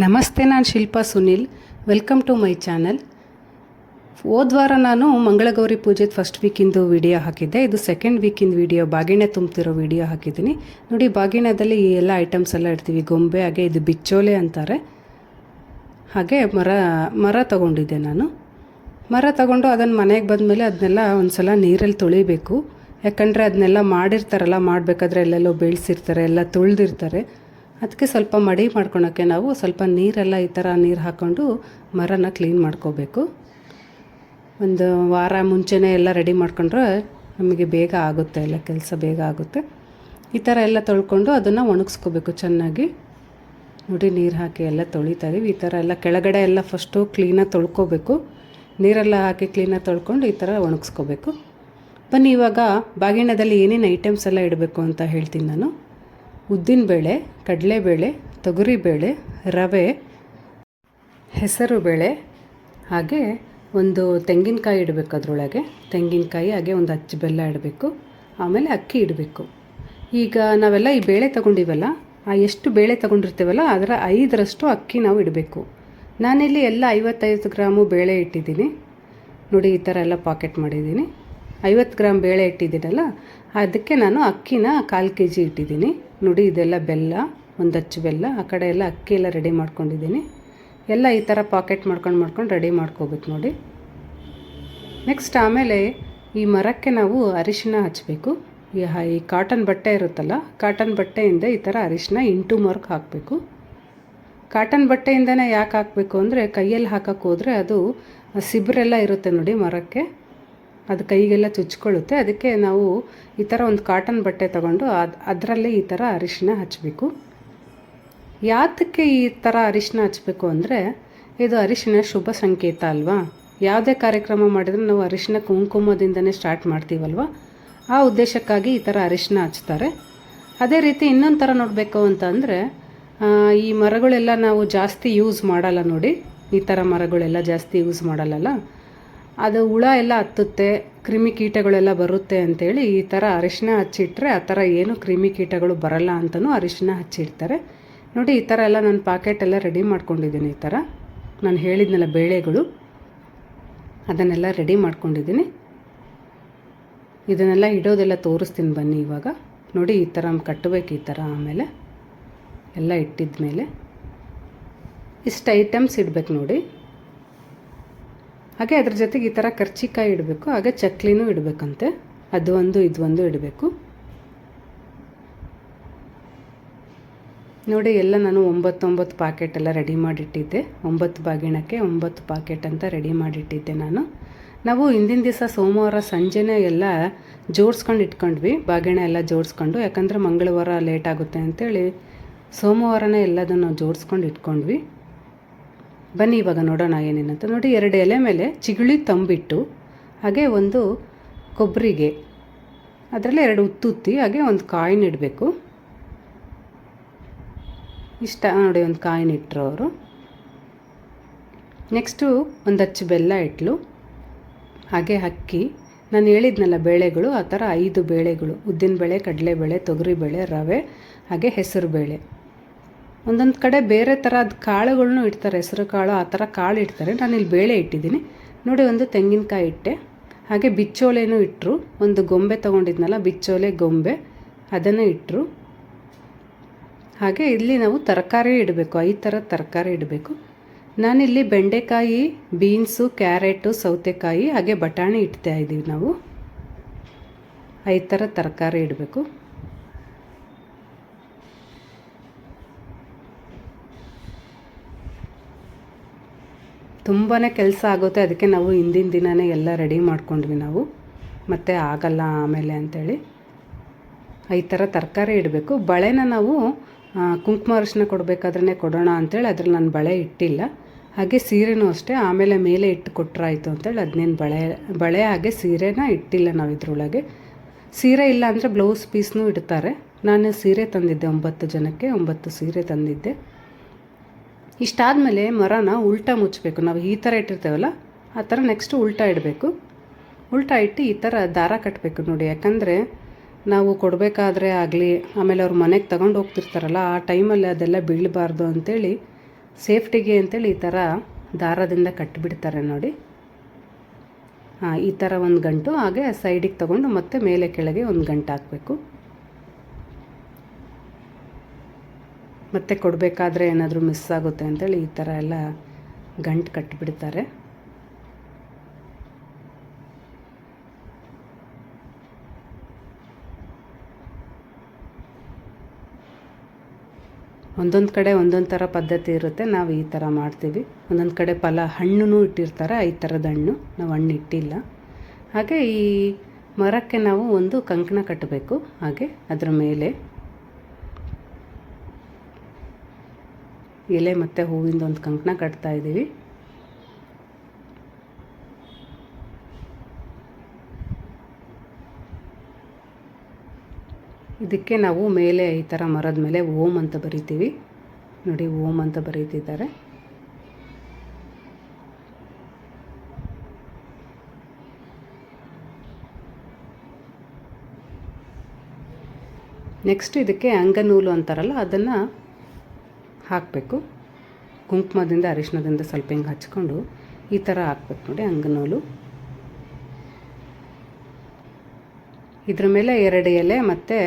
ನಮಸ್ತೆ, ನಾನು Shilpa Sunil. Welcome to my channel. ಹೋದ್ವಾರ ನಾನು ಮಂಗಳಗೌರಿ ಪೂಜೆದು ಫಸ್ಟ್ ವೀಕಿಂದು ವಿಡಿಯೋ ಹಾಕಿದ್ದೆ. ಇದು ಸೆಕೆಂಡ್ ವೀಕಿಂದು ವಿಡಿಯೋ, ಬಾಗಿಣೆ ತುಂಬ್ತಿರೋ ವಿಡಿಯೋ ಹಾಕಿದ್ದೀನಿ ನೋಡಿ. ಬಾಗಿಣದಲ್ಲಿ ಈ ಎಲ್ಲ ಐಟಮ್ಸ್ ಎಲ್ಲ ಇಡ್ತೀವಿ. ಗೊಂಬೆ, ಹಾಗೆ ಇದು ಬಿಚ್ಚೋಲೆ ಅಂತಾರೆ. ಹಾಗೆ ಮರ ತೊಗೊಂಡಿದ್ದೆ ನಾನು. ಮರ ತೊಗೊಂಡು ಅದನ್ನು ಮನೆಗೆ ಬಂದಮೇಲೆ ಅದನ್ನೆಲ್ಲ ಒಂದು ಸಲ ನೀರಲ್ಲಿ ತೊಳಿಬೇಕು. ಯಾಕಂದರೆ ಅದನ್ನೆಲ್ಲ ಮಾಡಿರ್ತಾರಲ್ಲ, ಮಾಡಬೇಕಾದ್ರೆ ಎಲ್ಲೆಲ್ಲೋ ಬೆಳೆಸಿರ್ತಾರೆ, ಎಲ್ಲ ತೊಳೆದಿರ್ತಾರೆ. ಅದಕ್ಕೆ ಸ್ವಲ್ಪ ಮಡಿ ಮಾಡ್ಕೊಳಕ್ಕೆ ನಾವು ಸ್ವಲ್ಪ ನೀರೆಲ್ಲ ಈ ಥರ ನೀರು ಹಾಕ್ಕೊಂಡು ಮರನ ಕ್ಲೀನ್ ಮಾಡ್ಕೋಬೇಕು. ಒಂದು ವಾರ ಮುಂಚೆನೇ ಎಲ್ಲ ರೆಡಿ ಮಾಡ್ಕೊಂಡ್ರೆ ನಮಗೆ ಬೇಗ ಆಗುತ್ತೆ, ಎಲ್ಲ ಕೆಲಸ ಬೇಗ ಆಗುತ್ತೆ. ಈ ಥರ ಎಲ್ಲ ತೊಳ್ಕೊಂಡು ಅದನ್ನು ಒಣಗಿಸ್ಕೋಬೇಕು ಚೆನ್ನಾಗಿ. ನೋಡಿ, ನೀರು ಹಾಕಿ ಎಲ್ಲ ತೊಳಿತಾ ಇದೀವಿ. ಈ ಥರ ಎಲ್ಲ ಕೆಳಗಡೆ ಎಲ್ಲ ಫಸ್ಟು ಕ್ಲೀನಾಗಿ ತೊಳ್ಕೊಬೇಕು. ನೀರೆಲ್ಲ ಹಾಕಿ ಕ್ಲೀನಾಗಿ ತೊಳ್ಕೊಂಡು ಈ ಥರ ಒಣಗಿಸ್ಕೋಬೇಕು. ಬನ್ನಿ, ಇವಾಗ ಬಾಗಿಣದಲ್ಲಿ ಏನೇನು ಐಟಮ್ಸ್ ಎಲ್ಲ ಇಡಬೇಕು ಅಂತ ಹೇಳ್ತೀನಿ ನಾನು. ಉದ್ದಿನಬೇಳೆ, ಕಡಲೆಬೇಳೆ, ತೊಗರಿಬೇಳೆ, ರವೆ, ಹೆಸರುಬೇಳೆ, ಹಾಗೆ ಒಂದು ತೆಂಗಿನಕಾಯಿ ಇಡಬೇಕು. ಅದರೊಳಗೆ ತೆಂಗಿನಕಾಯಿ, ಹಾಗೆ ಒಂದು ಅಚ್ಚು ಬೆಲ್ಲ ಇಡಬೇಕು. ಆಮೇಲೆ ಅಕ್ಕಿ ಇಡಬೇಕು. ಈಗ ನಾವೆಲ್ಲ ಈ ಬೇಳೆ ತೊಗೊಂಡಿವಲ್ಲ, ಎಷ್ಟು ಬೇಳೆ ತೊಗೊಂಡಿರ್ತೀವಲ್ಲ ಅದರ 5ರಷ್ಟು ಅಕ್ಕಿ ನಾವು ಇಡಬೇಕು. ನಾನಿಲ್ಲಿ ಎಲ್ಲ 55 ಗ್ರಾಮು ಬೇಳೆ ಇಟ್ಟಿದ್ದೀನಿ ನೋಡಿ. ಈ ಥರ ಎಲ್ಲ ಪಾಕೆಟ್ ಮಾಡಿದ್ದೀನಿ. 50 ಗ್ರಾಮ್ ಬೇಳೆ ಇಟ್ಟಿದ್ದೀನಲ್ಲ, ಅದಕ್ಕೆ ನಾನು ಅಕ್ಕಿನ 1/4 kg ಇಟ್ಟಿದ್ದೀನಿ ನೋಡಿ. ಇದೆಲ್ಲ ಬೆಲ್ಲ, ಒಂದು ಅಚ್ಚು ಬೆಲ್ಲ, ಆ ಕಡೆ ಎಲ್ಲ ಅಕ್ಕಿ ಎಲ್ಲ ರೆಡಿ ಮಾಡ್ಕೊಂಡಿದ್ದೀನಿ. ಎಲ್ಲ ಈ ಥರ ಪಾಕೆಟ್ ಮಾಡ್ಕೊಂಡು ರೆಡಿ ಮಾಡ್ಕೋಬೇಕು ನೋಡಿ. ನೆಕ್ಸ್ಟ್ ಆಮೇಲೆ ಈ ಮರಕ್ಕೆ ನಾವು ಅರಿಶಿನ ಹಚ್ಚಬೇಕು. ಈ ಕಾಟನ್ ಬಟ್ಟೆ ಇರುತ್ತಲ್ಲ, ಕಾಟನ್ ಬಟ್ಟೆಯಿಂದ ಈ ಥರ ಅರಿಶಿನ ಇಂಟು ಮಾರ್ಕ್ ಹಾಕಬೇಕು. ಕಾಟನ್ ಬಟ್ಟೆಯಿಂದನೇ ಯಾಕೆ ಹಾಕಬೇಕು ಅಂದರೆ, ಕೈಯಲ್ಲಿ ಹಾಕಕ್ಕೆ ಹೋದರೆ ಅದು ಸಿಬ್ರೆಲ್ಲ ಇರುತ್ತೆ ನೋಡಿ ಮರಕ್ಕೆ, ಅದು ಕೈಗೆಲ್ಲ ಚುಚ್ಕೊಳ್ಳುತ್ತೆ. ಅದಕ್ಕೆ ನಾವು ಈ ಥರ ಒಂದು ಕಾಟನ್ ಬಟ್ಟೆ ತೊಗೊಂಡು ಅದರಲ್ಲೇ ಈ ಥರ ಅರಿಶಿನ ಹಚ್ಚಬೇಕು. ಯಾತಕ್ಕೆ ಈ ಥರ ಅರಿಶಿನ ಹಚ್ಚಬೇಕು ಅಂದರೆ, ಇದು ಅರಿಶಿನ ಶುಭ ಸಂಕೇತ ಅಲ್ವಾ. ಯಾವುದೇ ಕಾರ್ಯಕ್ರಮ ಮಾಡಿದ್ರೆ ನಾವು ಅರಿಶಿನ ಕುಂಕುಮದಿಂದನೇ ಸ್ಟಾರ್ಟ್ ಮಾಡ್ತೀವಲ್ವ, ಆ ಉದ್ದೇಶಕ್ಕಾಗಿ ಈ ಥರ ಅರಿಶಿನ ಹಚ್ತಾರೆ. ಅದೇ ರೀತಿ ಇನ್ನೊಂದು ಥರ ನೋಡಬೇಕು ಅಂತಂದರೆ, ಈ ಮರಗಳೆಲ್ಲ ನಾವು ಜಾಸ್ತಿ ಯೂಸ್ ಮಾಡಲ್ಲ ನೋಡಿ. ಈ ಥರ ಮರಗಳೆಲ್ಲ ಜಾಸ್ತಿ ಯೂಸ್ ಮಾಡಲ್ಲ, ಅದು ಹುಳ ಎಲ್ಲ ಹತ್ತುತ್ತೆ, ಕ್ರಿಮಿಕೀಟಗಳೆಲ್ಲ ಬರುತ್ತೆ ಅಂಥೇಳಿ ಈ ಥರ ಅರಿಶಿನ ಹಚ್ಚಿಟ್ರೆ ಆ ಥರ ಏನು ಕ್ರಿಮಿಕೀಟಗಳು ಬರಲ್ಲ ಅಂತಲೂ ಅರಿಶಿನ ಹಚ್ಚಿಡ್ತಾರೆ ನೋಡಿ. ಈ ಥರ ಎಲ್ಲ ನಾನು ಪಾಕೆಟ್ ಎಲ್ಲ ರೆಡಿ ಮಾಡ್ಕೊಂಡಿದ್ದೀನಿ. ಈ ಥರ ನಾನು ಹೇಳಿದ್ನಲ್ಲ ಬೇಳೆಗಳು, ಅದನ್ನೆಲ್ಲ ರೆಡಿ ಮಾಡ್ಕೊಂಡಿದ್ದೀನಿ. ಇದನ್ನೆಲ್ಲ ಇಡೋದೆಲ್ಲ ತೋರಿಸ್ತೀನಿ ಬನ್ನಿ ಇವಾಗ ನೋಡಿ. ಈ ಥರ ಕಟ್ಟಬೇಕು. ಈ ಥರ ಆಮೇಲೆ ಎಲ್ಲ ಇಟ್ಟಿದ ಮೇಲೆ ಇಷ್ಟು ಐಟಮ್ಸ್ ಇಡಬೇಕು ನೋಡಿ. ಹಾಗೆ ಅದ್ರ ಜೊತೆಗೆ ಈ ಥರ ಕರ್ಚಿಕಾಯಿ ಇಡಬೇಕು. ಹಾಗೆ ಚಕ್ಲಿನೂ ಇಡಬೇಕಂತೆ, ಅದು ಒಂದು ಇದು ಒಂದು ಇಡಬೇಕು ನೋಡಿ. ಎಲ್ಲ ನಾನು 9 ಪಾಕೆಟ್ ಎಲ್ಲ ರೆಡಿ ಮಾಡಿಟ್ಟಿದ್ದೆ. 9 ಬಾಗಿಣಕ್ಕೆ 9 ಪಾಕೆಟ್ ಅಂತ ರೆಡಿ ಮಾಡಿಟ್ಟಿದ್ದೆ ನಾನು. ನಾವು ಹಿಂದಿನ ದಿವಸ ಸೋಮವಾರ ಸಂಜೆನೇ ಎಲ್ಲ ಜೋಡಿಸ್ಕೊಂಡು ಇಟ್ಕೊಂಡ್ವಿ, ಬಾಗಿಣ ಎಲ್ಲ ಜೋಡಿಸ್ಕೊಂಡು. ಯಾಕಂದರೆ ಮಂಗಳವಾರ ಲೇಟ್ ಆಗುತ್ತೆ ಅಂಥೇಳಿ ಸೋಮವಾರನೇ ಎಲ್ಲದನ್ನು ಜೋಡಿಸ್ಕೊಂಡು ಇಟ್ಕೊಂಡ್ವಿ. ಬನ್ನಿ ಇವಾಗ ನೋಡೋಣ ಏನೇನಂತ ನೋಡಿ. 2 ಎಲೆ ಮೇಲೆ ಚಿಗುಳಿ ತಂಬಿಟ್ಟು, ಹಾಗೆ ಒಂದು ಕೊಬ್ಬರಿಗೆ, ಅದರಲ್ಲಿ 2 ಉತ್ತುತ್ತಿ, ಹಾಗೆ ಒಂದು ಕಾಯಿನ ಇಡಬೇಕು. ಇಷ್ಟ ನೋಡಿ, ಒಂದು ಕಾಯಿನ ಇಟ್ಟರು ಅವರು. ನೆಕ್ಸ್ಟು ಒಂದು ಅಚ್ಚು ಬೆಲ್ಲ ಇಟ್ಲು, ಹಾಗೆ ಅಕ್ಕಿ, ನಾನು ಹೇಳಿದ್ನಲ್ಲ ಬೇಳೆಗಳು, ಆ ಥರ 5 ಬೇಳೆಗಳು: ಉದ್ದಿನಬೇಳೆ, ಕಡಲೆಬೇಳೆ, ತೊಗರಿಬೇಳೆ, ರವೆ, ಹಾಗೆ ಹೆಸರು ಬೇಳೆ. ಒಂದೊಂದು ಕಡೆ ಬೇರೆ ಥರದ ಕಾಳುಗಳನ್ನೂ ಇಡ್ತಾರೆ, ಹೆಸರು ಕಾಳು ಆ ಥರ ಕಾಳು ಇಡ್ತಾರೆ. ನಾನಿಲ್ಲಿ ಬೇಳೆ ಇಟ್ಟಿದ್ದೀನಿ ನೋಡಿ. ಒಂದು ತೆಂಗಿನಕಾಯಿ ಇಟ್ಟೆ, ಹಾಗೆ ಬಿಚ್ಚೋಲೆನೂ ಇಟ್ಟರು. ಒಂದು ಗೊಂಬೆ ತೊಗೊಂಡಿದ್ನಲ್ಲ, ಬಿಚ್ಚೋಲೆ ಗೊಂಬೆ, ಅದನ್ನು ಇಟ್ಟರು. ಹಾಗೆ ಇಲ್ಲಿ ನಾವು ತರಕಾರಿ ಇಡಬೇಕು, 5 ಥರದ ತರಕಾರಿ ಇಡಬೇಕು. ನಾನಿಲ್ಲಿ ಬೆಂಡೆಕಾಯಿ, ಬೀನ್ಸು, ಕ್ಯಾರೆಟು, ಸೌತೆಕಾಯಿ, ಹಾಗೆ ಬಟಾಣಿ ಇಡ್ತಾ ಇದ್ದೀವಿ ನಾವು. 5 ಥರದ ತರಕಾರಿ ಇಡಬೇಕು. ತುಂಬಾ ಕೆಲಸ ಆಗುತ್ತೆ, ಅದಕ್ಕೆ ನಾವು ಹಿಂದಿನ ದಿನವೇ ಎಲ್ಲ ರೆಡಿ ಮಾಡ್ಕೊಂಡ್ವಿ ನಾವು, ಮತ್ತೆ ಆಗಲ್ಲ ಆಮೇಲೆ ಅಂಥೇಳಿ. 5 ಥರ ತರಕಾರಿ ಇಡಬೇಕು. ಬಳೆನ ನಾವು ಕುಂಕುಮ ಅರಿಶಿನ ಕೊಡಬೇಕಾದ್ರೆ ಕೊಡೋಣ ಅಂಥೇಳಿ ಅದ್ರಲ್ಲಿ ನಾನು ಬಳೆ ಇಟ್ಟಿಲ್ಲ. ಹಾಗೆ ಸೀರೆನೂ ಅಷ್ಟೇ, ಆಮೇಲೆ ಮೇಲೆ ಇಟ್ಟು ಕೊಟ್ಟರಾಯಿತು ಅಂಥೇಳಿ ಅದನ್ನೇನು ಬಳೆ ಹಾಗೆ ಸೀರೆನ ಇಟ್ಟಿಲ್ಲ ನಾವು ಇದರೊಳಗೆ. ಸೀರೆ ಇಲ್ಲ ಅಂದರೆ ಬ್ಲೌಸ್ ಪೀಸ್ನೂ ಇಡ್ತಾರೆ. ನಾನು ಸೀರೆ ತಂದಿದ್ದೆ, 9 ಜನಕ್ಕೆ 9 ಸೀರೆ ತಂದಿದ್ದೆ. ಇಷ್ಟಾದಮೇಲೆ ಮರನ ಉಲ್ಟಾ ಮುಚ್ಚಬೇಕು. ನಾವು ಈ ಥರ ಇಟ್ಟಿರ್ತೇವಲ್ಲ, ಆ ಥರ ನೆಕ್ಸ್ಟು ಉಲ್ಟಾ ಇಡಬೇಕು. ಉಲ್ಟಾ ಇಟ್ಟು ಈ ಥರ ದಾರ ಕಟ್ಟಬೇಕು ನೋಡಿ. ಯಾಕಂದರೆ ನಾವು ಕೊಡಬೇಕಾದ್ರೆ ಆಗಲಿ, ಆಮೇಲೆ ಅವ್ರ ಮನೆಗೆ ತಗೊಂಡು ಹೋಗ್ತಿರ್ತಾರಲ್ಲ, ಆ ಟೈಮಲ್ಲಿ ಅದೆಲ್ಲ ಬೀಳಬಾರ್ದು ಅಂಥೇಳಿ ಸೇಫ್ಟಿಗೆ ಅಂತೇಳಿ ಈ ಥರ ದಾರದಿಂದ ಕಟ್ಟಿಬಿಡ್ತಾರೆ ನೋಡಿ. ಈ ಥರ ಒಂದು ಗಂಟು, ಹಾಗೆ ಸೈಡಿಗೆ ತೊಗೊಂಡು ಮತ್ತೆ ಮೇಲೆ ಕೆಳಗೆ ಒಂದು ಗಂಟು ಹಾಕಬೇಕು. ಮತ್ತೆ ಕೊಡಬೇಕಾದ್ರೆ ಏನಾದರೂ ಮಿಸ್ ಆಗುತ್ತೆ ಅಂತೇಳಿ ಈ ಥರ ಎಲ್ಲ ಗಂಟು ಕಟ್ಟಿಬಿಡ್ತಾರೆ. ಒಂದೊಂದು ಕಡೆ ಒಂದೊಂದು ಥರ ಪದ್ಧತಿ ಇರುತ್ತೆ. ನಾವು ಈ ಥರ ಮಾಡ್ತೀವಿ. ಒಂದೊಂದು ಕಡೆ ಹಣ್ಣು ಇಟ್ಟಿರ್ತಾರೆ, ಈ ಥರದ ಹಣ್ಣು ನಾವು ಹಣ್ಣು ಇಟ್ಟಿಲ್ಲ. ಹಾಗೆ ಈ ಮರಕ್ಕೆ ನಾವು ಒಂದು ಕಂಕಣ ಕಟ್ಟಬೇಕು. ಹಾಗೆ ಅದರ ಮೇಲೆ ಎಲೆ ಮತ್ತು ಹೂವಿಂದ ಒಂದು ಕಂಕಣ ಕಟ್ತಾ ಇದ್ದೀವಿ. ಇದಕ್ಕೆ ನಾವು ಮೇಲೆ ಈ ಥರ ಮರದ ಮೇಲೆ ಓಂ ಅಂತ ಬರಿತೀವಿ ನೋಡಿ. ಓಂ ಅಂತ ಬರೀತಿದ್ದಾರೆ. ನೆಕ್ಸ್ಟ್ ಇದಕ್ಕೆ ಅಂಗನೂಲು ಅಂತಾರಲ್ಲ, ಅದನ್ನು ಹಾಕಬೇಕು. ಕುಂಕುಮದಿಂದ ಅರಿಶಿಣದಿಂದ ಸ್ವಲ್ಪ ಹಿಂಗೆ ಹಚ್ಕೊಂಡು ಈ ಥರ ಹಾಕ್ಬೇಕು ನೋಡಿ ಅಂಗನೂಲು. ಇದ್ರ ಮೇಲೆ 2 ಎಲೆ ಮತ್ತು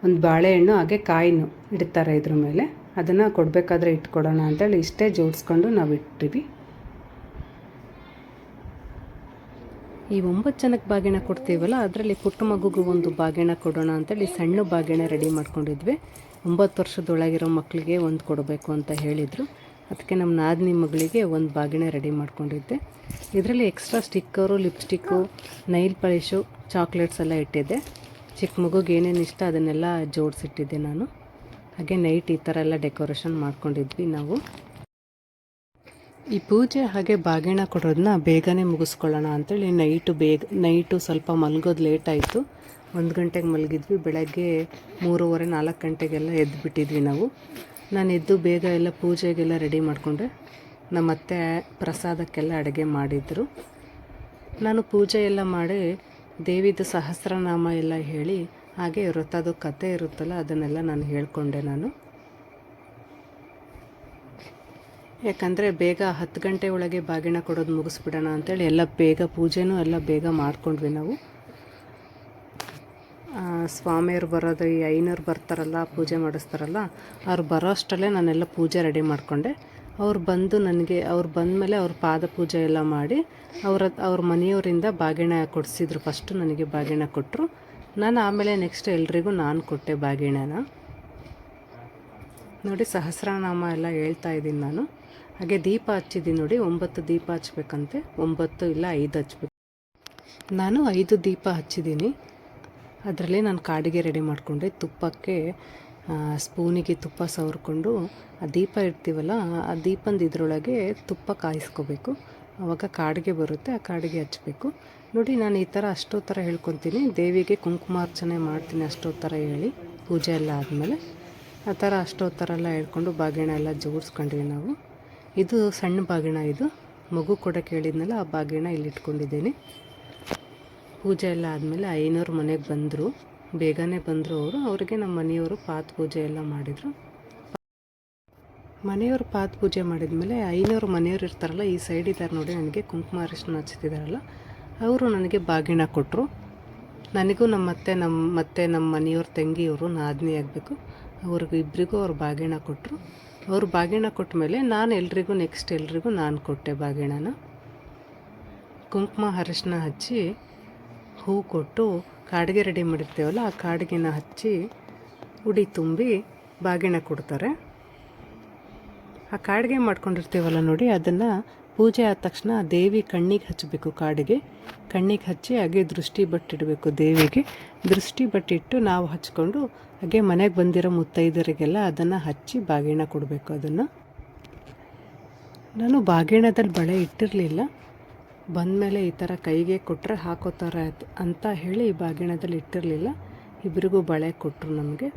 ಒಂದು ಬಾಳೆಹಣ್ಣು ಹಾಗೆ ಕಾಯಿನೂ ಇಡ್ತಾರೆ ಇದ್ರ ಮೇಲೆ. ಅದನ್ನು ಕೊಡಬೇಕಾದ್ರೆ ಇಟ್ಕೊಡೋಣ ಅಂತೇಳಿ ಇಷ್ಟೇ ಜೋಡಿಸ್ಕೊಂಡು ನಾವು ಇಟ್ಟಿವಿ. ಈ 9 ಜನಕ್ಕೆ ಬಾಗಿಣ ಕೊಡ್ತೀವಲ್ಲ, ಅದರಲ್ಲಿ ಪುಟ್ಟ ಮಗುಗೂ ಒಂದು ಬಾಗಿಣ ಕೊಡೋಣ ಅಂತೇಳಿ ಸಣ್ಣ ಬಾಗಿಣ ರೆಡಿ ಮಾಡ್ಕೊಂಡಿದ್ವಿ. 9 ವರ್ಷದೊಳಗಿರೋ ಮಕ್ಕಳಿಗೆ ಒಂದು ಕೊಡಬೇಕು ಅಂತ ಹೇಳಿದರು. ಅದಕ್ಕೆ ನಮ್ಮ ನಾದಿನಿ ಮಗಳಿಗೆ ಒಂದು ಬಾಗಿಣ ರೆಡಿ ಮಾಡ್ಕೊಂಡಿದ್ದೆ. ಇದರಲ್ಲಿ extra sticker, lipstick, Nile polish, chocolates ಎಲ್ಲ ಇಟ್ಟಿದ್ದೆ. ಚಿಕ್ಕ ಮಗುಗೆ ಏನೇನು ಇಷ್ಟ ಅದನ್ನೆಲ್ಲ ಜೋಡಿಸಿಟ್ಟಿದ್ದೆ ನಾನು. ಹಾಗೆ ನೈಟ್ ಈ ಥರ ಎಲ್ಲ ಡೆಕೋರೇಷನ್ ಮಾಡ್ಕೊಂಡಿದ್ವಿ ನಾವು. ಈ ಪೂಜೆ ಹಾಗೆ ಬಾಗಿಣ ಕೊಡೋದನ್ನ ಬೇಗನೆ ಮುಗಿಸ್ಕೊಳ್ಳೋಣ ಅಂಥೇಳಿ ನೈಟು ಸ್ವಲ್ಪ ಮಲಗೋದು ಲೇಟ್ ಆಯಿತು. 1 ಗಂಟೆಗೆ ಮಲಗಿದ್ವಿ. ಬೆಳಗ್ಗೆ 3:30-4 ಗಂಟೆಗೆಲ್ಲ ಎದ್ದುಬಿಟ್ಟಿದ್ವಿ ನಾವು. ನಾನು ಎದ್ದು ಬೇಗ ಎಲ್ಲ ಪೂಜೆಗೆಲ್ಲ ರೆಡಿ ಮಾಡಿಕೊಂಡೆ. ನಮ್ಮತ್ತೆ ಪ್ರಸಾದಕ್ಕೆಲ್ಲ ಅಡುಗೆ ಮಾಡಿದರು. ನಾನು ಪೂಜೆ ಎಲ್ಲ ಮಾಡಿ ದೇವಿದು ಸಹಸ್ರನಾಮ ಎಲ್ಲ ಹೇಳಿ, ಹಾಗೆ ವ್ರತದ ಕಥೆ ಇರುತ್ತಲ್ಲ ಅದನ್ನೆಲ್ಲ ನಾನು ಹೇಳ್ಕೊಂಡೆ ನಾನು. ಯಾಕಂದರೆ ಬೇಗ 10 ಗಂಟೆ ಒಳಗೆ ಬಾಗಿಣ ಕೊಡೋದು ಮುಗಿಸ್ಬಿಡೋಣ ಅಂತೇಳಿ ಎಲ್ಲ ಬೇಗ ಪೂಜೆನೂ ಎಲ್ಲ ಬೇಗ ಮಾಡ್ಕೊಂಡ್ವಿ ನಾವು. ಸ್ವಾಮಿಯವ್ರು ಬರೋದು, ಈ ಐನವ್ರು ಬರ್ತಾರಲ್ಲ ಪೂಜೆ ಮಾಡಿಸ್ತಾರಲ್ಲ, ಅವ್ರು ಬರೋ ಅಷ್ಟರಲ್ಲೇ ನಾನೆಲ್ಲ ಪೂಜೆ ರೆಡಿ ಮಾಡಿಕೊಂಡೆ. ಅವ್ರು ಬಂದಮೇಲೆ ಅವ್ರ ಪಾದ ಪೂಜೆ ಎಲ್ಲ ಮಾಡಿ ಅವ್ರ ಮನೆಯವರಿಂದ ಬಾಗಿಣ ಕೊಡಿಸಿದ್ರು. ಫಸ್ಟು ನನಗೆ ಬಾಗಿಣ ಕೊಟ್ಟರು. ನಾನು ಆಮೇಲೆ ನೆಕ್ಸ್ಟ್ ಎಲ್ರಿಗೂ ನಾನು ಕೊಟ್ಟೆ ಬಾಗಿಣನ ನೋಡಿ. ಸಹಸ್ರನಾಮ ಎಲ್ಲ ಹೇಳ್ತಾ ಇದ್ದೀನಿ ನಾನು. ಹಾಗೆ ದೀಪ ಹಚ್ಚಿದ್ದೀನಿ ನೋಡಿ. 9 ದೀಪ ಹಚ್ಬೇಕಂತೆ. 9 ಇಲ್ಲ 5 ಹಚ್ಬೇಕು. ನಾನು 5 ದೀಪ ಹಚ್ಚಿದ್ದೀನಿ. ಅದರಲ್ಲಿ ನಾನು ಕಾಡಿಗೆ ರೆಡಿ ಮಾಡಿಕೊಂಡೆ. ತುಪ್ಪಕ್ಕೆ ಸ್ಪೂನಿಗೆ ತುಪ್ಪ ಸವರ್ಕೊಂಡು ಆ ದೀಪ ಇಡ್ತೀವಲ್ಲ, ಆ ದೀಪದ ಇದರೊಳಗೆ ತುಪ್ಪ ಕಾಯಿಸ್ಕೋಬೇಕು. ಆವಾಗ ಕಾಡಿಗೆ ಬರುತ್ತೆ. ಆ ಕಾಡಿಗೆ ಹಚ್ಚಬೇಕು ನೋಡಿ. ನಾನು ಈ ಥರ ಅಷ್ಟೊತ್ತರ ಹೇಳ್ಕೊತೀನಿ. ದೇವಿಗೆ ಕುಂಕುಮಾರ್ಚನೆ ಮಾಡ್ತೀನಿ ಅಷ್ಟೊತ್ತರ ಹೇಳಿ, ಪೂಜೆ ಎಲ್ಲ ಆದಮೇಲೆ ಆ ಥರ ಅಷ್ಟೊತ್ತರ ಎಲ್ಲ ಹೇಳ್ಕೊಂಡು ಬಾಗಿಣ ಎಲ್ಲ ಜೋಡಿಸ್ಕೊಂಡ್ವಿ ನಾವು. ಇದು ಸಣ್ಣ ಬಾಗಿಣ. ಇದು ಮಗು ಕೂಡ ಕೇಳಿದ್ನಲ್ಲ, ಆ ಬಾಗಿಣ ಇಲ್ಲಿ ಇಟ್ಕೊಂಡಿದ್ದೀನಿ. ಪೂಜೆ ಎಲ್ಲ ಆದಮೇಲೆ ಐನವ್ರು ಮನೆಗೆ ಬಂದರು. ಬೇಗನೆ ಬಂದರು ಅವರಿಗೆ ನಮ್ಮ ಮನೆಯವರು ಪಾದ ಪೂಜೆ ಎಲ್ಲ ಮಾಡಿದರು. ಮನೆಯವರು ಪಾದ ಪೂಜೆ ಮಾಡಿದ್ಮೇಲೆ ಐನವ್ರು ಮನೆಯವ್ರು ಇರ್ತಾರಲ್ಲ, ಈ ಸೈಡ್ ಇದ್ದಾರೆ ನೋಡಿ, ನನಗೆ ಕುಂಕುಮ ಅರಿಶಿನ ಹಚ್ತಿದ್ದಾರಲ್ಲ, ಅವರು ನನಗೆ ಬಾಗಿಣ ಕೊಟ್ಟರು. ನನಗೂ ನಮ್ಮ ಮನೆಯವ್ರ ತಂಗಿಯವರು ನಾದಿನಿ ಆಗಬೇಕು, ಇಬ್ಬರಿಗೂ ಅವ್ರು ಬಾಗಿಣ ಕೊಟ್ಟರು. ಅವ್ರು ಬಾಗಿಣ ಕೊಟ್ಟ ಮೇಲೆ ನಾನು ಎಲ್ರಿಗೂ ನಾನು ಕೊಟ್ಟೆ ಬಾಗಿಣನ. ಕುಂಕುಮ ಅರಿಶಿನ ಹಚ್ಚಿ ಹೂ ಕೊಟ್ಟು ಕಾಡಿಗೆ ರೆಡಿ ಮಾಡಿರ್ತೀವಲ್ಲ, ಆ ಕಾಡಿಗೆನ ಹಚ್ಚಿ ಉಡಿ ತುಂಬಿ ಬಾಗಿಣ ಕೊಡ್ತಾರೆ. ಆ ಕಾಡಿಗೆ ಮಾಡ್ಕೊಂಡಿರ್ತೀವಲ್ಲ ನೋಡಿ, ಅದನ್ನು ಪೂಜೆ ಆದ ತಕ್ಷಣ ದೇವಿ ಕಣ್ಣಿಗೆ ಹಚ್ಚಬೇಕು. ಕಣ್ಣಿಗೆ ಹಚ್ಚಿ ಹಾಗೆ ದೃಷ್ಟಿ ಬಟ್ಟಿಡಬೇಕು. ದೇವಿಗೆ ದೃಷ್ಟಿ ಬಟ್ಟಿಟ್ಟು ನಾವು ಹಚ್ಕೊಂಡು ಹಾಗೆ ಮನೆಗೆ ಬಂದಿರೋ ಮುತ್ತೈದರಿಗೆಲ್ಲ ಅದನ್ನು ಹಚ್ಚಿ ಬಾಗಿಣ ಕೊಡಬೇಕು. ಅದನ್ನು ನಾನು ಬಾಗಿಣದಲ್ಲಿ ಬಳೆ ಇಟ್ಟಿರಲಿಲ್ಲ. ಬಂದಮೇಲೆ ಈ ಥರ ಕೈಗೆ ಕೊಟ್ಟರೆ ಹಾಕೋತಾರೆ ಅಂತ ಹೇಳಿ ಬಾಗಿಣದಲ್ಲಿ ಇಟ್ಟಿರಲಿಲ್ಲ. ಇಬ್ಬರಿಗೂ ಬಳೆ ಕೊಟ್ಟರು ನಮಗೆ.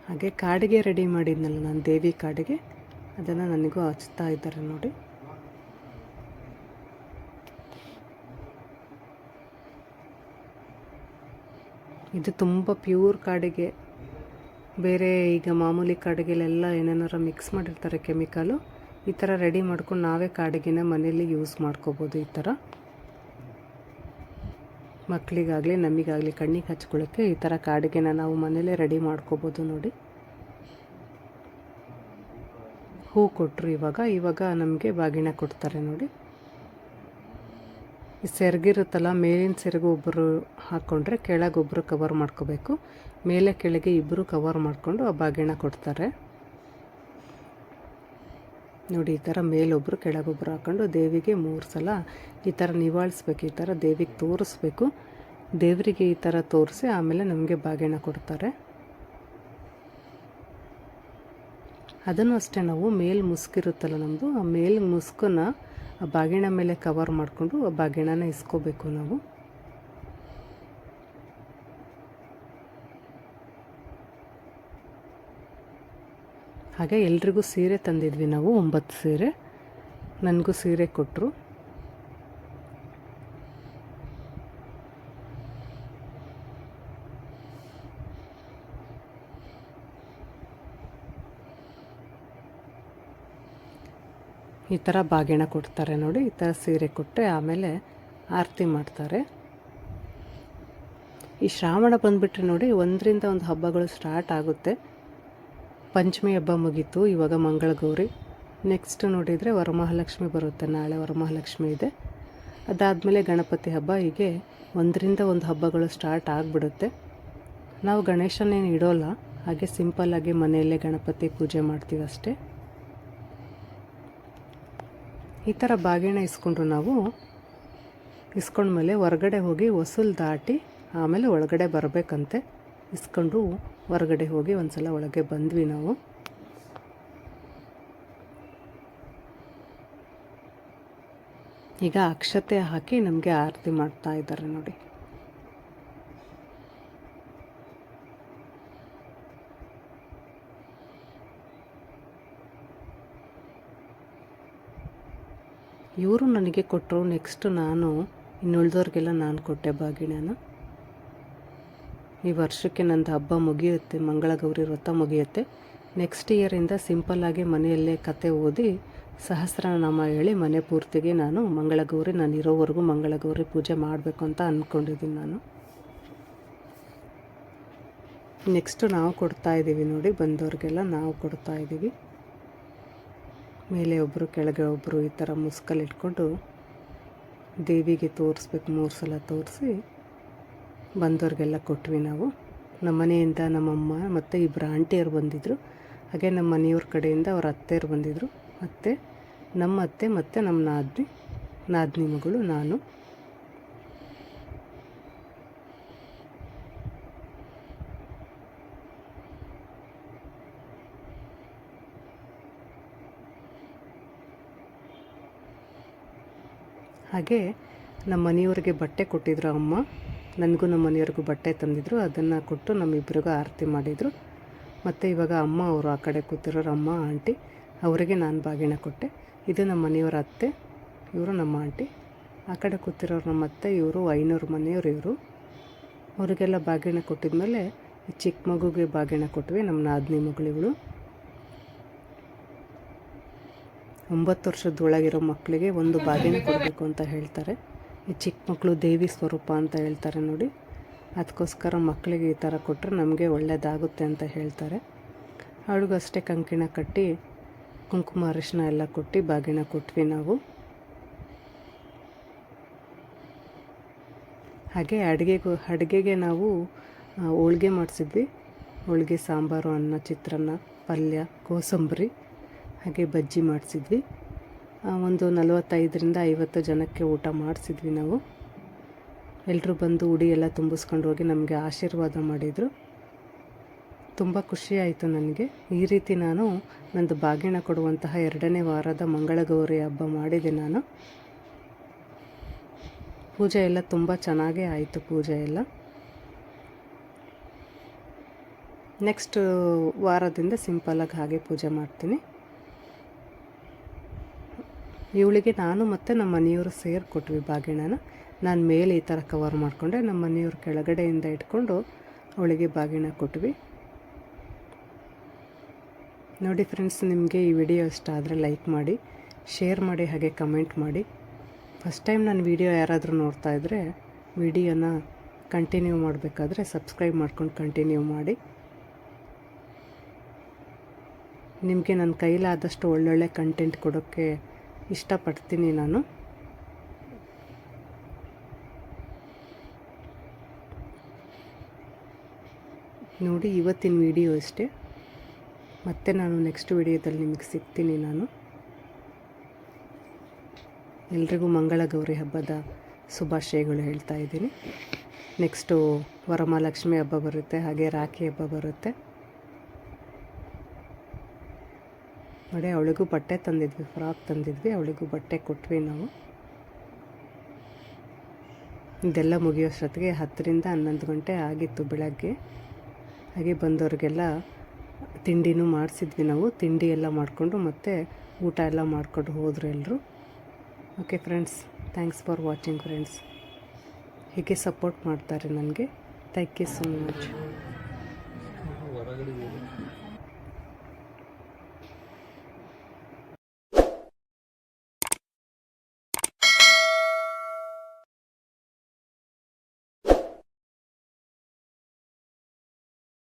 ಹಾಗೆ ಕಾಡಿಗೆ ರೆಡಿ ಮಾಡಿದ್ನಲ್ಲ ನಾನು, ದೇವಿ ಕಾಡಿಗೆ, ಅದನ್ನು ನನಗೂ ಹಚ್ತಾ ಇದ್ದಾರೆ ನೋಡಿ. ಇದು ತುಂಬ ಪ್ಯೂರ್ ಕಾಡಿಗೆ. ಬೇರೆ ಈಗ ಮಾಮೂಲಿ ಕಾಡಿಗೆಲೆಲ್ಲ ಏನೇನಾರ ಮಿಕ್ಸ್ ಮಾಡಿರ್ತಾರೆ ಕೆಮಿಕಲು. ಈ ಥರ ರೆಡಿ ಮಾಡ್ಕೊಂಡು ನಾವೇ ಕಾಡಿಗೆನ ಮನೇಲಿ ಯೂಸ್ ಮಾಡ್ಕೋಬೋದು. ಈ ಥರ ಮಕ್ಕಳಿಗಾಗಲಿ ನಮಗಾಗಲಿ ಕಣ್ಣಿಗೆ ಹಚ್ಕೊಳ್ಳೋಕ್ಕೆ ಈ ಥರ ಕಾಡಿಗೆನ ನಾವು ಮನೇಲೇ ರೆಡಿ ಮಾಡ್ಕೋಬೋದು. ನೋಡಿ, ಹೂ ಕೊಟ್ಟರು. ಇವಾಗ ನಮಗೆ ಬಾಗಿಣ ಕೊಡ್ತಾರೆ ನೋಡಿ. ಈ ಸೆರಗಿರುತ್ತಲ್ಲ, ಮೇಲಿನ ಸೆರಗು ಒಬ್ಬರು ಹಾಕ್ಕೊಂಡ್ರೆ ಕೆಳಗೆ ಒಬ್ಬರು ಕವರ್ ಮಾಡ್ಕೋಬೇಕು. ಮೇಲೆ ಕೆಳಗೆ ಇಬ್ಬರು ಕವರ್ ಮಾಡಿಕೊಂಡು ಆ ಬಾಗಿಣ ಕೊಡ್ತಾರೆ ನೋಡಿ. ಈ ಥರ ಮೇಲೊಬ್ಬರು ಕೆಳಗೊಬ್ಬರು ಹಾಕ್ಕೊಂಡು ದೇವಿಗೆ 3 ಸಲ ಈ ಥರ ನಿವಾಳಿಸ್ಬೇಕು. ಈ ಥರ ದೇವಿಗೆ ತೋರಿಸ್ಬೇಕು. ದೇವರಿಗೆ ಈ ಥರ ತೋರಿಸಿ ಆಮೇಲೆ ನಮಗೆ ಬಾಗಿಣ ಕೊಡ್ತಾರೆ. ಅದನ್ನು ಅಷ್ಟೇ, ನಾವು ಮೇಲ್ ಮುಸ್ಕಿರುತ್ತಲ್ಲ ನಮ್ಮದು, ಆ ಮೇಲ್ ಮುಸ್ಕನ್ನ ಆ ಬಾಗಿಣ ಮೇಲೆ ಕವರ್ ಮಾಡಿಕೊಂಡು ಆ ಬಾಗಿಣನ ಇಸ್ಕೋಬೇಕು ನಾವು. ಹಾಗೆ ಎಲ್ರಿಗೂ ಸೀರೆ ತಂದಿದ್ವಿ ನಾವು, 9 ಸೀರೆ. ನನಗೂ ಸೀರೆ ಕೊಟ್ಟರು. ಈ ಥರ ಬಾಗಿಣ ಕೊಡ್ತಾರೆ ನೋಡಿ. ಈ ಥರ ಸೀರೆ ಕೊಟ್ಟರೆ ಆಮೇಲೆ ಆರತಿ ಮಾಡ್ತಾರೆ. ಈ ಶ್ರಾವಣ ಬಂದುಬಿಟ್ರೆ ನೋಡಿ 1ರಿಂದ 1 ಹಬ್ಬಗಳು ಸ್ಟಾರ್ಟ್ ಆಗುತ್ತೆ. ಪಂಚಮಿ ಹಬ್ಬ ಮುಗೀತು, ಇವಾಗ ಮಂಗಳಗೌರಿ. ನೆಕ್ಸ್ಟ್ ನೋಡಿದರೆ ವರಮಹಾಲಕ್ಷ್ಮಿ ಬರುತ್ತೆ. ನಾಳೆ ವರಮಹಾಲಕ್ಷ್ಮಿ ಇದೆ. ಅದಾದಮೇಲೆ ಗಣಪತಿ ಹಬ್ಬ. ಹೀಗೆ 1ರಿಂದ 1 ಹಬ್ಬಗಳು ಸ್ಟಾರ್ಟ್ ಆಗಿಬಿಡುತ್ತೆ. ನಾವು ಗಣೇಶನೇನು ಇಡೋಲ್ಲ, ಹಾಗೆ ಸಿಂಪಲ್ಲಾಗಿ ಮನೆಯಲ್ಲೇ ಗಣಪತಿ ಪೂಜೆ ಮಾಡ್ತೀವಿ ಅಷ್ಟೇ. ಈ ಥರ ಬಾಗಿಣ ನಾವು ಇಸ್ಕೊಂಡ್ಮೇಲೆ ಹೊರಗಡೆ ಹೋಗಿ ವಸೂಲು ದಾಟಿ ಆಮೇಲೆ ಒಳಗಡೆ ಬರಬೇಕಂತೆ. ಇಸ್ಕೊಂಡು ಹೊರಗಡೆ ಹೋಗಿ ಒಂದು ಸಲ ಒಳಗೆ ಬಂದ್ವಿ ನಾವು. ಈಗ ಅಕ್ಷತೆ ಹಾಕಿ ನಮಗೆ ಆರತಿ ಮಾಡ್ತಾ ಇದ್ದಾರೆ ನೋಡಿ. ಇವರು ನನಗೆ ಕೊಟ್ಟರು. ನೆಕ್ಸ್ಟ್ ನಾನು ಇನ್ನುಳಿದವ್ರಿಗೆಲ್ಲ ನಾನು ಕೊಟ್ಟೆ ಬಾಗಿಣನ. ಈ ವರ್ಷಕ್ಕೆ ನಂದು ಹಬ್ಬ ಮುಗಿಯುತ್ತೆ, ಮಂಗಳಗೌರಿ ವ್ರತ ಮುಗಿಯುತ್ತೆ. ನೆಕ್ಸ್ಟ್ ಇಯರಿಂದ ಸಿಂಪಲ್ಲಾಗಿ ಮನೆಯಲ್ಲೇ ಕತೆ ಓದಿ ಸಹಸ್ರನಾಮ ಹೇಳಿ ಮನೆ ಪೂರ್ತಿಗೆ ನಾನು ಮಂಗಳಗೌರಿ, ನಾನು ಇರೋವರೆಗೂ ಮಂಗಳಗೌರಿ ಪೂಜೆ ಮಾಡಬೇಕು ಅಂತ ಅಂದ್ಕೊಂಡಿದ್ದೀನಿ ನಾನು. ನೆಕ್ಸ್ಟು ನಾವು ಕೊಡ್ತಾಯಿದ್ದೀವಿ ನೋಡಿ, ಬಂದವ್ರಿಗೆಲ್ಲ ನಾವು ಕೊಡ್ತಾಯಿದ್ದೀವಿ. ಮೇಲೆ ಒಬ್ಬರು ಕೆಳಗೆ ಒಬ್ಬರು ಈ ಥರ ಮುಸ್ಕಲ್ಲಿ ಇಟ್ಕೊಂಡು ದೇವಿಗೆ ತೋರಿಸ್ಬೇಕು. 3 ಸಲ ತೋರಿಸಿ ಬಂದವ್ರಿಗೆಲ್ಲ ಕೊಟ್ವಿ ನಾವು. ನಮ್ಮ ಮನೆಯಿಂದ ನಮ್ಮಮ್ಮ ಮತ್ತು 2 ಆಂಟಿಯರು ಬಂದಿದ್ದರು. ಹಾಗೆ ನಮ್ಮ ಮನೆಯವ್ರ ಕಡೆಯಿಂದ ಅವ್ರ ಅತ್ತೆಯರು ಬಂದಿದ್ದರು. ಮತ್ತು ನಮ್ಮ ಅತ್ತೆ ಮತ್ತು ನಮ್ಮ ನಾದಿನಿ ಮಗಳು ನಾನು. ಹಾಗೆ ನಮ್ಮ ಮನೆಯವ್ರಿಗೆ ಬಟ್ಟೆ ಕೊಟ್ಟಿದ್ರು ಅಮ್ಮ. ನನಗೂ ನಮ್ಮ ಮನೆಯವ್ರಿಗೂ ಬಟ್ಟೆ ತಂದಿದ್ರು. ಅದನ್ನು ಕೊಟ್ಟು ನಮ್ಮಿಬ್ಬರಿಗೂ ಆರತಿ ಮಾಡಿದರು. ಮತ್ತು ಇವಾಗ ಅಮ್ಮ ಅವರು ಆ ಕಡೆ ಕೂತಿರೋರು ಅಮ್ಮ ಆಂಟಿ, ಅವರಿಗೆ ನಾನು ಬಾಗಿಣ ಕೊಟ್ಟೆ. ಇದು ನಮ್ಮ ಮನೆಯವರ ಅತ್ತೆ, ಇವರು ನಮ್ಮ ಆಂಟಿ. ಆ ಕಡೆ ಕೂತಿರೋರು ನಮ್ಮ ಅತ್ತೆ, ಇವರು ಐನೂರು ಮನೆಯವರು. ಇವರು ಅವರಿಗೆಲ್ಲ ಬಾಗಿಣ ಕೊಟ್ಟಿದ್ಮೇಲೆ ಈ ಚಿಕ್ಕ ಮಗುಗೆ ಬಾಗಿಣ ಕೊಟ್ವಿ. ನಮ್ಮ ನಾದಿನಿ ಮಗಳಿಗಳು 9 ವರ್ಷದೊಳಗಿರೋ ಮಕ್ಕಳಿಗೆ ಒಂದು ಬಾಗಿನ ಕೊಡಬೇಕು ಅಂತ ಹೇಳ್ತಾರೆ. ಈ ಚಿಕ್ಕ ಮಕ್ಕಳು ದೇವಿ ಸ್ವರೂಪ ಅಂತ ಹೇಳ್ತಾರೆ ನೋಡಿ. ಅದಕ್ಕೋಸ್ಕರ ಮಕ್ಕಳಿಗೆ ಈ ಥರ ಕೊಟ್ಟರೆ ನಮಗೆ ಒಳ್ಳೆಯದಾಗುತ್ತೆ ಅಂತ ಹೇಳ್ತಾರೆ. ಅವಳಿಗೂ ಅಷ್ಟೇ ಕಂಕಣ ಕಟ್ಟಿ ಕುಂಕುಮ ಅರಿಶಿನ ಎಲ್ಲ ಕೊಟ್ಟು ಬಾಗಿನ ಕೊಟ್ವಿ ನಾವು. ಹಾಗೆ ಅಡುಗೆಗೆ ನಾವು ಹೋಳ್ಗೆ ಮಾಡಿಸಿದ್ವಿ. ಹೋಳ್ಗೆ, ಸಾಂಬಾರು, ಅನ್ನ, ಚಿತ್ರಾನ್ನ, ಪಲ್ಯ, ಕೋಸಂಬರಿ, ಹಾಗೆ ಬಜ್ಜಿ ಮಾಡಿಸಿದ್ವಿ. ಒಂದು 45ರಿಂದ 50 ಜನಕ್ಕೆ ಊಟ ಮಾಡಿಸಿದ್ವಿ ನಾವು. ಎಲ್ಲರೂ ಬಂದು ಉಡಿ ಎಲ್ಲ ತುಂಬಿಸ್ಕೊಂಡು ಹೋಗಿ ನಮಗೆ ಆಶೀರ್ವಾದ ಮಾಡಿದರು. ತುಂಬ ಖುಷಿಯಾಯಿತು ನನಗೆ. ಈ ರೀತಿ ನಾನು ನಂದು ಬಾಗಿಣ ಕೊಡುವಂತಹ 2ನೇ ವಾರದ ಮಂಗಳಗೌರಿ ಹಬ್ಬ ಮಾಡಿದೆ ನಾನು. ಪೂಜೆ ಎಲ್ಲ ತುಂಬ ಚೆನ್ನಾಗೇ ಆಯಿತು. ಪೂಜೆ ಎಲ್ಲ ನೆಕ್ಸ್ಟ್ ವಾರದಿಂದ ಸಿಂಪಲಾಗಿ ಹಾಗೆ ಪೂಜೆ ಮಾಡ್ತೀನಿ. ಇವಳಿಗೆ ನಾನು ಮತ್ತು ನಮ್ಮ ಮನೆಯವರು ಸೇರಿ ಕೊಟ್ವಿ ಬಾಗಿಣನ. ನಾನು ಮೇಲೆ ಈ ಥರ ಕವರ್ ಮಾಡಿಕೊಂಡೆ. ನಮ್ಮ ಮನೆಯವ್ರ ಕೆಳಗಡೆಯಿಂದ ಇಟ್ಕೊಂಡು ಅವಳಿಗೆ ಬಾಗಿನ ಕೊಟ್ವಿ. ನೋಡಿ ಫ್ರೆಂಡ್ಸ್, ನಿಮಗೆ ಈ ವಿಡಿಯೋ ಇಷ್ಟ ಆದರೆ ಲೈಕ್ ಮಾಡಿ, ಶೇರ್ ಮಾಡಿ, ಹಾಗೆ ಕಮೆಂಟ್ ಮಾಡಿ. ಫಸ್ಟ್ ಟೈಮ್ ನಾನು ವಿಡಿಯೋ ಯಾರಾದರೂ ನೋಡ್ತಾ ಇದ್ದರೆ ವಿಡಿಯೋನ ಕಂಟಿನ್ಯೂ ಮಾಡಬೇಕಾದ್ರೆ ಸಬ್ಸ್ಕ್ರೈಬ್ ಮಾಡ್ಕೊಂಡು ಕಂಟಿನ್ಯೂ ಮಾಡಿ. ನಿಮಗೆ ನನ್ನ ಕೈಲಾದಷ್ಟು ಒಳ್ಳೊಳ್ಳೆ ಕಂಟೆಂಟ್ ಕೊಡೋಕ್ಕೆ ಇಷ್ಟಪಡ್ತೀನಿ ನಾನು. ನೋಡಿ, ಇವತ್ತಿನ ವಿಡಿಯೋ ಇಷ್ಟೇ. ಮತ್ತೆ ನಾನು ನೆಕ್ಸ್ಟ್ ವಿಡಿಯೋದಲ್ಲಿ ನಿಮಗೆ ಸಿಗ್ತೀನಿ. ನಾನು ಎಲ್ರಿಗೂ ಮಂಗಳ ಗೌರಿ ಹಬ್ಬದ ಶುಭಾಶಯಗಳು ಹೇಳ್ತಾ ಇದ್ದೀನಿ. ನೆಕ್ಸ್ಟು ವರಮಹಾಲಕ್ಷ್ಮಿ ಹಬ್ಬ ಬರುತ್ತೆ, ಹಾಗೆ ರಾಖಿ ಹಬ್ಬ ಬರುತ್ತೆ. ನೋಡಿ, ಅವಳಿಗೂ ಬಟ್ಟೆ ತಂದಿದ್ವಿ, ಫ್ರಾಕ್ ತಂದಿದ್ವಿ, ಅವಳಿಗೂ ಬಟ್ಟೆ ಕೊಟ್ವಿ ನಾವು. ಇದೆಲ್ಲ ಮುಗಿಯೋಷ್ಟೊತ್ತಿಗೆ 10ರಿಂದ 11 ಗಂಟೆ ಆಗಿತ್ತು ಬೆಳಗ್ಗೆ. ಹಾಗೆ ಬಂದವ್ರಿಗೆಲ್ಲ ತಿಂಡಿನೂ ಮಾಡಿಸಿದ್ವಿ ನಾವು. ತಿಂಡಿ ಎಲ್ಲ ಮಾಡಿಕೊಂಡು ಮತ್ತೆ ಊಟ ಎಲ್ಲ ಮಾಡ್ಕೊಂಡು ಹೋದರು ಎಲ್ಲರೂ. Okay friends, thanks for watching friends. ಹೀಗೆ ಸಪೋರ್ಟ್ ಮಾಡ್ತಾರೆ ನನಗೆ. Thank you so much.